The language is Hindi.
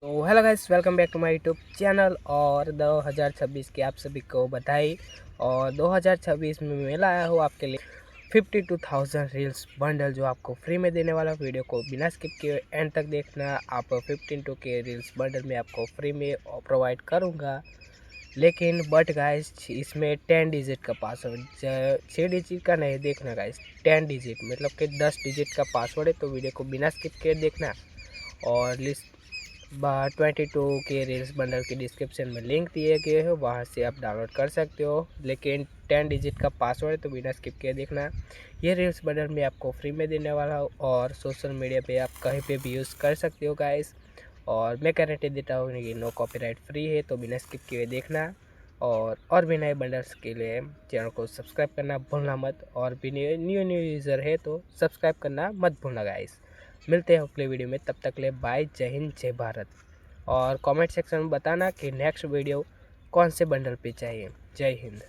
तो hello guys, welcome back to my YouTube channel. और 2026 की आप सभी को बधाई। और 2026 में मैं लाया हूँ आपके लिए 52,000 रील्स बंडल, जो आपको फ्री में देने वाला। वीडियो को बिना स्किप किए एंड तक देखना। आप 15 के रील्स बंडल में आपको फ्री में प्रोवाइड करूँगा। लेकिन बट गाइस, इसमें 10 डिजिट का पासवर्ड, 6 डिजिट का नहीं देखना गाइस, 10 डिजिट मतलब कि 10 डिजिट का पासवर्ड है। तो वीडियो को बिना स्किप किए देखना। और लिस्ट 22 के रील्स बंडल के डिस्क्रिप्शन में लिंक दिए गए हो, वहाँ से आप डाउनलोड कर सकते हो। लेकिन 10 डिजिट का पासवर्ड है, तो बिना स्किप किए देखना। ये रील्स बंडल में आपको फ्री में देने वाला हो और सोशल मीडिया पे आप कहीं पे भी यूज़ कर सकते हो गाइस। और मैं गारंटी देता हूँ कि नो कॉपीराइट फ्री है, तो बिना स्किप किए देखना। और भी नए बंडल्स के लिए चैनल को सब्सक्राइब करना भूलना मत। और भी न्यू यूज़र है तो सब्सक्राइब करना मत भूलना गाइस। मिलते हैं अगले वीडियो में, तब तक ले बाय। जय हिंद, जय भारत। और कमेंट सेक्शन में बताना कि नेक्स्ट वीडियो कौन से बंडल पे चाहिए। जय हिंद।